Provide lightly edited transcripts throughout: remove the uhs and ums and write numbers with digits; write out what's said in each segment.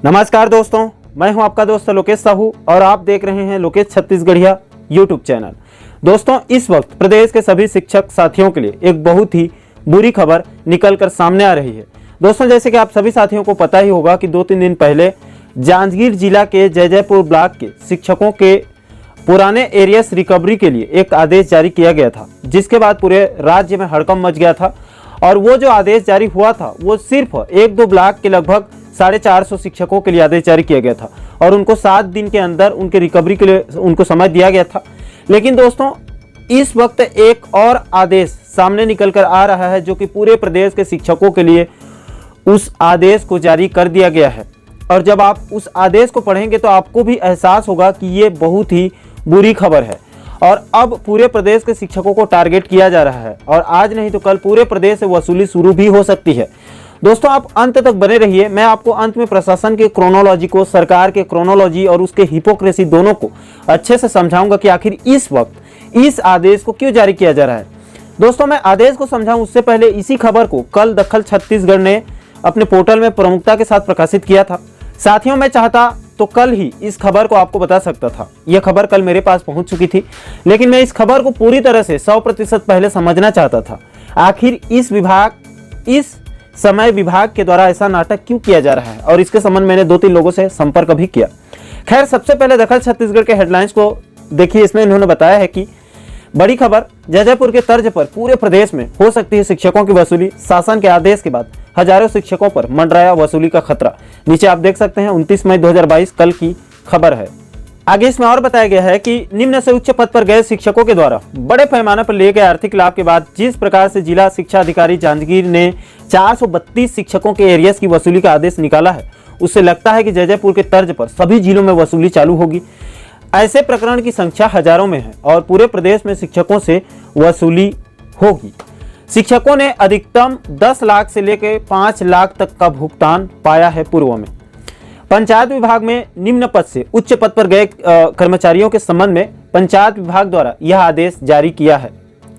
नमस्कार दोस्तों, मैं हूं आपका दोस्त लोकेश साहू और आप देख रहे हैं लोकेश छत्तीसगढ़िया यूट्यूब चैनल। दोस्तों, इस वक्त प्रदेश के सभी शिक्षक साथियों के लिए एक बहुत ही बुरी खबर निकलकर सामने आ रही है। दोस्तों, जैसे कि आप सभी साथियों को पता ही होगा कि 2-3 दिन पहले जांजगीर जिला के जैजैपुर ब्लॉक के शिक्षकों के पुराने एरियस रिकवरी के लिए एक आदेश जारी किया गया था, जिसके बाद पूरे राज्य में हड़कंप मच गया था। और वो जो आदेश जारी हुआ था वो सिर्फ 1-2 ब्लॉक के लगभग 450 शिक्षकों के लिए आदेश जारी किया गया था और उनको 7 दिन के अंदर उनके रिकवरी के लिए उनको समय दिया गया था। लेकिन दोस्तों, इस वक्त एक और आदेश सामने निकल कर आ रहा है जो कि पूरे प्रदेश के शिक्षकों के लिए उस आदेश को जारी कर दिया गया है। और जब आप उस आदेश को पढ़ेंगे तो आपको भी एहसास होगा कि ये बहुत ही बुरी खबर है और अब पूरे प्रदेश के शिक्षकों को टारगेट किया जा रहा है और आज नहीं तो कल पूरे प्रदेश से वसूली शुरू भी हो सकती है। दोस्तों, आप अंत तक बने रहिए। मैं आपको अंत में प्रशासन के क्रोनोलॉजी को, सरकार के क्रोनोलॉजी और उसके हिपोक्रेसी दोनों को अच्छे से समझाऊंगा कि आखिर इस वक्त इस आदेश को क्यों जारी किया जा रहा है। दोस्तों, मैं आदेश को समझाऊं उससे पहले इसी खबर को कल दखल छत्तीसगढ़ ने अपने पोर्टल में प्रमुखता के साथ प्रकाशित किया था। साथियों, मैं चाहता तो कल ही इस खबर को आपको बता सकता था। यह खबर कल मेरे पास पहुंच चुकी थी, लेकिन मैं इस खबर को पूरी तरह से 100% पहले समझना चाहता था। आखिर इस समय विभाग के द्वारा ऐसा नाटक क्यों किया जा रहा है और इसके संबंध मैंने 2-3 लोगों से संपर्क भी किया। खैर, सबसे पहले दखल छत्तीसगढ़ के हेडलाइंस को देखिए। इसमें इन्होंने बताया है कि बड़ी खबर, जैजैपुर के तर्ज पर पूरे प्रदेश में हो सकती है शिक्षकों की वसूली। शासन के आदेश के बाद हजारों शिक्षकों पर मंडराया वसूली का खतरा। नीचे आप देख सकते हैं 29 मई 2022 कल की खबर है। आगे इसमें और बताया गया है कि निम्न से उच्च पद पर गए शिक्षकों के द्वारा बड़े पैमाने पर लिए गए आर्थिक लाभ के बाद जिस प्रकार से जिला शिक्षा अधिकारी जांजगीर ने 432 शिक्षकों के एरियस की वसूली का आदेश निकाला है, उससे लगता है कि जैजैपुर के तर्ज पर सभी जिलों में वसूली चालू होगी। ऐसे प्रकरण की संख्या हजारों में है और पूरे प्रदेश में शिक्षकों से वसूली होगी। शिक्षकों ने अधिकतम 10 लाख से लेकर 5 लाख तक का भुगतान पाया है पूर्व में। पंचायत विभाग में निम्न पद से उच्च पद पर गए कर्मचारियों के संबंध में पंचायत विभाग द्वारा यह आदेश जारी किया है।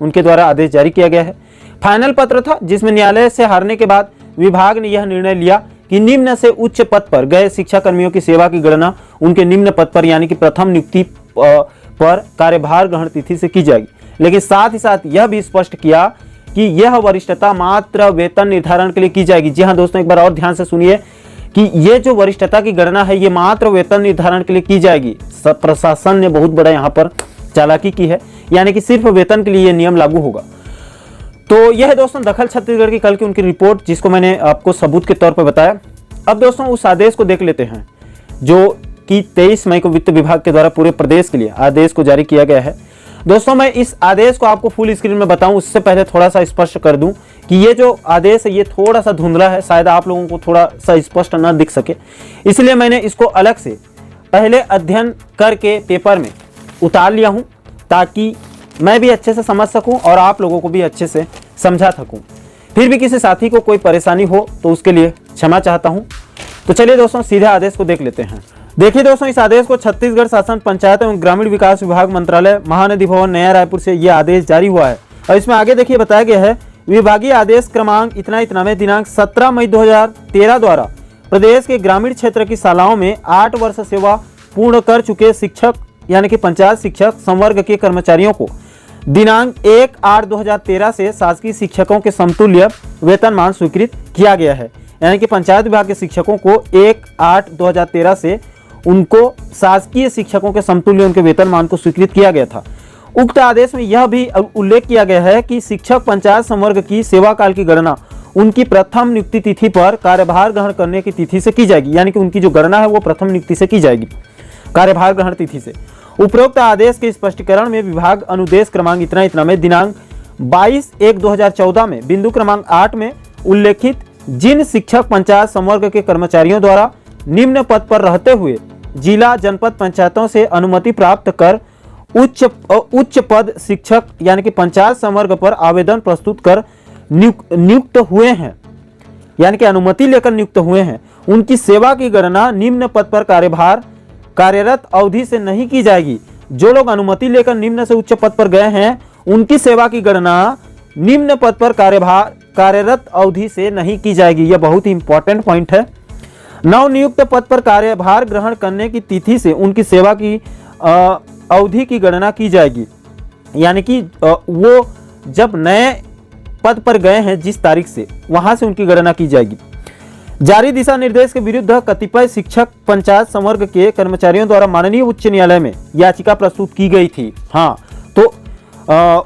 उनके द्वारा आदेश जारी किया गया है। फाइनल पत्र था जिसमें न्यायालय से हारने के बाद विभाग ने यह निर्णय लिया कि निम्न से उच्च पद पर गए शिक्षा कर्मियों की सेवा की गणना उनके निम्न पद पर यानी कि प्रथम नियुक्ति पर कार्यभार ग्रहण तिथि से की जाएगी। लेकिन साथ ही साथ यह भी स्पष्ट किया कि यह वरिष्ठता मात्र वेतन निर्धारण के लिए की जाएगी। जी हाँ दोस्तों, एक बार और ध्यान से सुनिए कि ये जो वरिष्ठता की गणना है ये मात्र वेतन निर्धारण के लिए की जाएगी। प्रशासन ने बहुत बड़ा यहाँ पर चालाकी की है, यानी कि सिर्फ वेतन के लिए ये नियम लागू होगा। तो यह है दोस्तों दखल छत्तीसगढ़ की कल की उनकी रिपोर्ट, जिसको मैंने आपको सबूत के तौर पर बताया। अब दोस्तों उस आदेश को देख लेते हैं जो कि 23 मई को वित्त विभाग के द्वारा पूरे प्रदेश के लिए आदेश को जारी किया गया है। दोस्तों, मैं इस आदेश को आपको फुल स्क्रीन में बताऊं उससे पहले थोड़ा सा स्पष्ट कर दूं कि ये जो आदेश है ये थोड़ा सा धुंधला है, शायद आप लोगों को थोड़ा सा स्पष्ट न दिख सके, इसलिए मैंने इसको अलग से पहले अध्ययन करके पेपर में उतार लिया हूं ताकि मैं भी अच्छे से समझ सकूं और आप लोगों को भी अच्छे से समझा सकूं। फिर भी किसी साथी को कोई परेशानी हो तो उसके लिए क्षमा चाहता हूं। तो चलिए दोस्तों सीधे आदेश को देख लेते हैं। देखिए दोस्तों, इस आदेश को छत्तीसगढ़ शासन, पंचायत एवं ग्रामीण विकास विभाग, मंत्रालय, महानदी भवन, नया रायपुर से यह आदेश जारी हुआ है। और इसमें आगे देखिए बताया गया है, विभागीय आदेश क्रमांक इतना में दिनांक 17 मई 2013 द्वारा प्रदेश के ग्रामीण क्षेत्र की शालाओं में 8 वर्ष सेवा पूर्ण कर चुके शिक्षक यानी कि पंचायत शिक्षक संवर्ग के कर्मचारियों को दिनांक 1/8/2013 से शासकीय शिक्षकों के समतुल्य वेतनमान स्वीकृत किया गया है। यानी कि पंचायत विभाग के शिक्षकों को 1/8/2013 से उनको शासकीय शिक्षकों के समतुल्य उनके वेतनमान को स्वीकृत किया गया था। उक्त आदेश में यह भी उल्लेख किया गया है कि शिक्षक पंचायत संवर्ग की सेवा काल की गणना उनकी प्रथम नियुक्ति तिथि पर कार्यभार ग्रहण करने की तिथि से की जाएगी। यानी कि उनकी जो गणना है वो प्रथम नियुक्ति से की जाएगी, कार्यभार ग्रहण तिथि से। उपरोक्त आदेश के स्पष्टीकरण में विभाग अनुदेश क्रमांक इतना में दिनांक 22/1/2014 में बिंदु क्रमांक 8 में उल्लेखित जिन शिक्षक पंचायत संवर्ग के कर्मचारियों द्वारा निम्न पद पर रहते हुए जिला जनपद पंचायतों से अनुमति प्राप्त कर उच्च पद शिक्षक यानी कि पंचायत संवर्ग पर आवेदन प्रस्तुत कर नियुक्त हुए हैं, यानी कि अनुमति लेकर नियुक्त हुए हैं, उनकी सेवा की गणना निम्न पद पर कार्यरत अवधि से नहीं की जाएगी। जो लोग अनुमति लेकर निम्न से उच्च पद पर गए हैं उनकी सेवा की गणना निम्न पद पर कार्यरत अवधि से नहीं की जाएगी। यह बहुत ही इंपॉर्टेंट पॉइंट है। नवनियुक्त पद पर कार्यभार ग्रहण करने की तिथि से उनकी सेवा की अवधि की गणना की जाएगी। यानी कि वो जब नए पद पर गए हैं जिस तारीख से, वहां से उनकी गणना की जाएगी। जारी दिशा निर्देश के विरुद्ध कतिपय शिक्षक पंचायत संवर्ग के कर्मचारियों द्वारा माननीय उच्च न्यायालय में याचिका प्रस्तुत की गई थी। हाँ, तो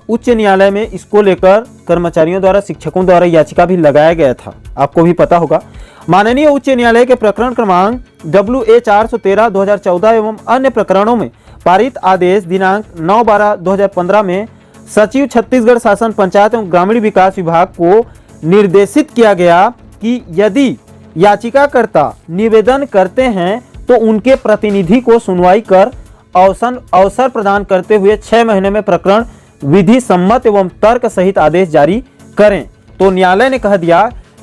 उच्च न्यायालय में इसको लेकर कर्मचारियों द्वारा, शिक्षकों द्वारा याचिका भी लगाया गया था, आपको भी पता होगा। माननीय उच्च न्यायालय के प्रकरण क्रमांक WA 413/2014 एवं अन्य प्रकरणों में पारित आदेश दिनांक 9/12/2015 में सचिव छत्तीसगढ़ शासन पंचायत एवं ग्रामीण विकास विभाग को निर्देशित किया गया कि यदि याचिकाकर्ता निवेदन करते हैं तो उनके प्रतिनिधि को सुनवाई कर अवसर प्रदान करते हुए 6 महीने में प्रकरण विधि सम्मत एवं तर्क सहित आदेश जारी करें। तो न्यायालय ने कह दिया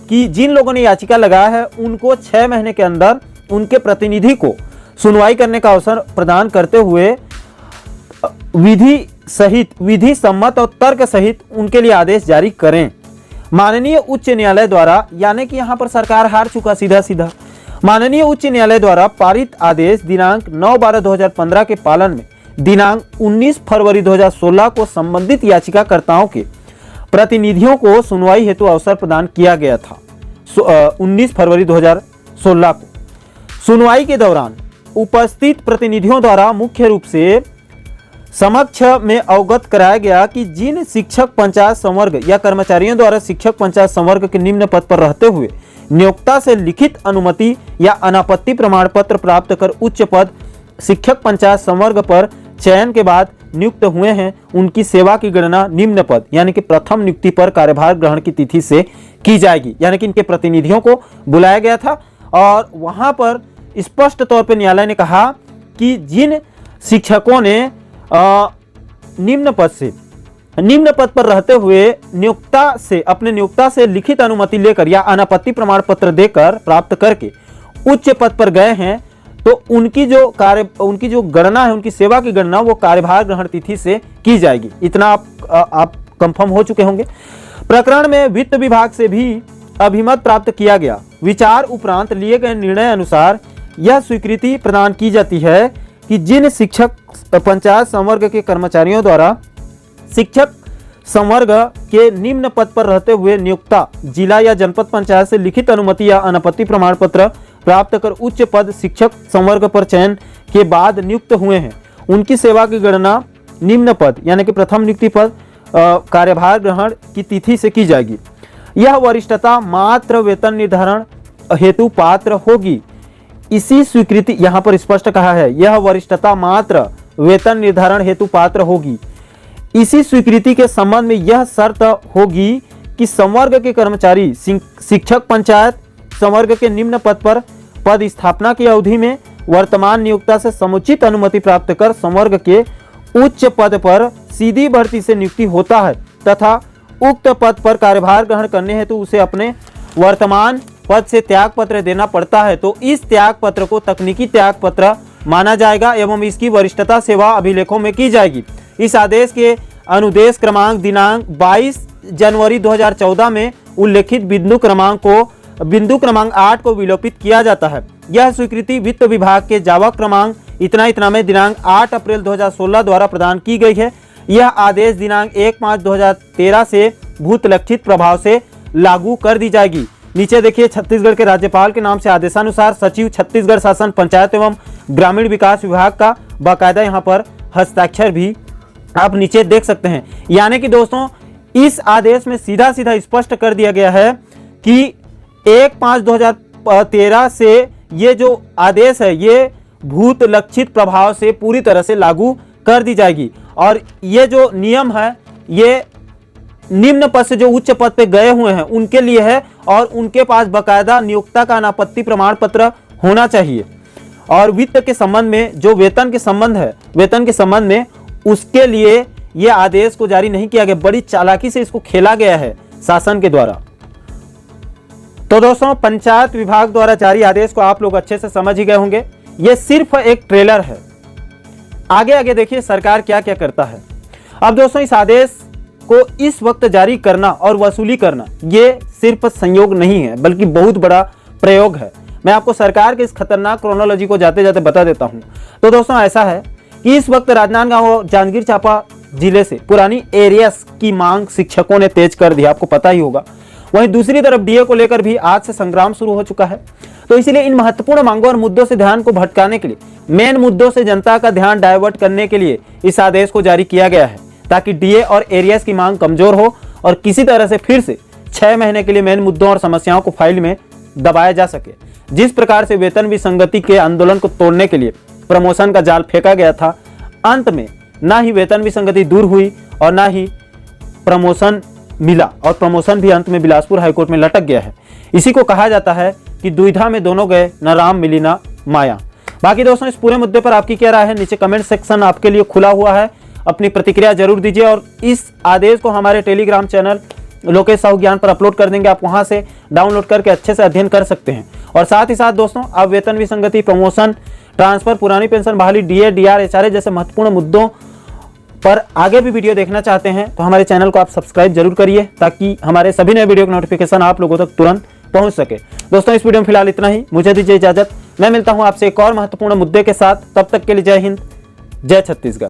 कि जिन लोगों ने याचिका लगाया है उनको 6 महीने के अंदर उनके प्रतिनिधि को सुनवाई करने का अवसर प्रदान करते हुए विधि सम्मत और तर्क सहित उनके लिए आदेश जारी करें। माननीय उच्च न्यायालय द्वारा, यानी कि यहां पर सरकार हार चुका सीधा, माननीय उच्च न्यायालय द्वारा पारित आदेश दिनांक 9/12/2015 के पालन में दिनांक 19 फरवरी 2016 को संबंधित याचिकाकर्ताओं के प्रतिनिधियों को सुनवाई हेतु अवसर प्रदान किया गया था। 19 फरवरी 2016 को सुनवाई के दौरान उपस्थित प्रतिनिधियों द्वारा मुख्य रूप से समक्ष में अवगत कराया गया कि जिन शिक्षक पंचायत संवर्ग या कर्मचारियों द्वारा शिक्षक पंचायत संवर्ग के निम्न पद पर रहते हुए नियोक्ता से लिखित अनुमति या अनापत्ति प्रमाण पत्र प्राप्त कर उच्च पद शिक्षक पंचायत संवर्ग पर चयन के बाद नियुक्त हुए हैं, उनकी सेवा की गणना निम्न पद यानी कि प्रथम नियुक्ति पर कार्यभार ग्रहण की तिथि से की जाएगी। यानी कि इनके प्रतिनिधियों को बुलाया गया था और वहां पर स्पष्ट तौर पर न्यायालय ने कहा कि जिन शिक्षकों ने निम्न पद पर रहते हुए अपने नियोक्ता से लिखित अनुमति लेकर या अनापत्ति प्रमाण पत्र देकर प्राप्त करके उच्च पद पर गए हैं, तो उनकी जो गणना है, उनकी सेवा की गणना वो कार्यभार ग्रहण तिथि से की जाएगी। इतना आप कंफर्म हो चुके होंगे। प्रकरण में वित्त विभाग से भी अभिमत प्राप्त किया गया। विचार उपरांत लिए गए निर्णय अनुसार यह स्वीकृति प्रदान की जाती है कि जिन शिक्षक पंचायत संवर्ग के कर्मचारियों द्वारा शिक्षक संवर्ग के निम्न पद पर रहते हुए नियोक्ता जिला या जनपद पंचायत से लिखित अनुमति या अनापत्ति प्रमाण पत्र प्राप्त कर उच्च पद शिक्षक संवर्ग पर चयन के बाद नियुक्त हुए हैं, उनकी सेवा की गणना निम्न पद यानी कि प्रथम नियुक्ति पद कार्यभार ग्रहण की तिथि से की जाएगी। यह वरिष्ठता मात्र वेतन निर्धारण हेतु पात्र होगी। इसी स्वीकृति, यहां पर स्पष्ट कहा है, यह वरिष्ठता मात्र वेतन निर्धारण हेतु पात्र होगी। इसी स्वीकृति के संबंध में यह शर्त होगी कि संवर्ग के कर्मचारी शिक्षक पंचायत संवर्ग के निम्न पद पर पद स्थापना की अवधि में वर्तमान नियोक्ता से समुचित अनुमति प्राप्त कर संवर्ग के उच्च पद पर सीधी भर्ती से नियुक्ति होता है तथा उक्त पद पर कार्यभार ग्रहण करने हेतु उसे अपने वर्तमान पद से त्याग पत्र देना पड़ता है। तो इस त्याग पत्र को तकनीकी त्याग पत्र माना जाएगा एवं इसकी वरिष्ठता सेवा अभिलेखों में की जाएगी। इस आदेश के अनुदेश क्रमांक दिनांक 22 जनवरी 2014 में उल्लेखित बिंदु क्रमांक 8 को विलोपित किया जाता है। यह स्वीकृति वित्त विभाग के जावक क्रमांक इतना में दिनांक 8 अप्रैल 2016 द्वारा प्रदान की गई है। यह आदेश दिनांक 1/5/2013 से भूत लक्षित प्रभाव से लागू कर दी जाएगी। नीचे देखिए, छत्तीसगढ़ के राज्यपाल के नाम से आदेशानुसार सचिव छत्तीसगढ़ शासन पंचायत एवं ग्रामीण विकास विभाग का बाकायदा यहाँ पर हस्ताक्षर भी आप नीचे देख सकते हैं। यानी कि दोस्तों, इस आदेश में सीधा स्पष्ट कर दिया गया है कि 1/5/2013 से ये जो आदेश है ये भूत लक्षित प्रभाव से पूरी तरह से लागू कर दी जाएगी। और ये जो नियम है ये निम्न पद से जो उच्च पद पे गए हुए हैं उनके लिए है और उनके पास बकायदा नियोक्ता का अनापत्ति प्रमाण पत्र होना चाहिए। और वित्त के संबंध में जो वेतन के संबंध में उसके लिए ये आदेश को जारी नहीं किया गया। बड़ी चालाकी से इसको खेला गया है शासन के द्वारा। तो दोस्तों, पंचायत विभाग द्वारा जारी आदेश को आप लोग अच्छे से समझ ही गए होंगे। ये सिर्फ एक ट्रेलर है, आगे देखिए सरकार क्या क्या करता है। अब दोस्तों, इस आदेश को इस वक्त जारी करना और वसूली करना ये सिर्फ संयोग नहीं है बल्कि बहुत बड़ा प्रयोग है। मैं आपको सरकार के इस खतरनाक क्रोनोलॉजी को जाते जाते बता देता हूं। तो दोस्तों ऐसा है कि इस वक्त राजनांदगांव और जांजगीर चांपा जिले से पुरानी एरियस की मांग शिक्षकों ने तेज कर दी, आपको पता ही होगा। वहीं दूसरी तरफ डीए को लेकर भी आज से संग्राम शुरू हो चुका है। तो इसीलिए इन महत्वपूर्ण मांगों और मुद्दों से ध्यान को भटकाने के लिए, मेन मुद्दों से जनता का ध्यान डाइवर्ट करने के लिए इस आदेश को जारी किया गया है, ताकि डीए और एरियस की मांग कमजोर हो और किसी तरह से फिर से 6 महीने के लिए मेन मुद्दों और समस्याओं को फाइल में दबाया जा सके। जिस प्रकार से वेतन विसंगति के आंदोलन को तोड़ने के लिए प्रमोशन का जाल फेंका गया था, अंत में ना ही वेतन विसंगति दूर हुई और ना ही प्रमोशन मिला, और प्रमोशन भी अंत में बिलासपुर हाईकोर्ट में लटक गया है। इसी को कहा जाता है कि दुविधा में दोनों गए, न राम मिली न माया। बाकी दोस्तों इस पूरे मुद्दे पर आपकी क्या राय है, नीचे कमेंट सेक्शन आपके लिए खुला हुआ है, अपनी प्रतिक्रिया जरूर दीजिए। और इस आदेश को हमारे टेलीग्राम चैनल लोकेश साहू ज्ञान पर अपलोड कर देंगे, आप वहां से डाउनलोड करके अच्छे से अध्ययन कर सकते हैं। और साथ ही साथ दोस्तों आप वेतन विसंगति, प्रमोशन, ट्रांसफर, पुरानी पेंशन बहाली, डीए, डीआर, एचआरए जैसे महत्वपूर्ण मुद्दों पर आगे भी वीडियो देखना चाहते हैं तो हमारे चैनल को आप सब्सक्राइब जरूर करिए, ताकि हमारे सभी नए वीडियो की नोटिफिकेशन आप लोगों तक तुरंत पहुंच सके। दोस्तों इस वीडियो में फिलहाल इतना ही, मुझे दीजिए इजाजत। मैं मिलता हूं आपसे एक और महत्वपूर्ण मुद्दे के साथ, तब तक के लिए जय हिंद, जय छत्तीसगढ़।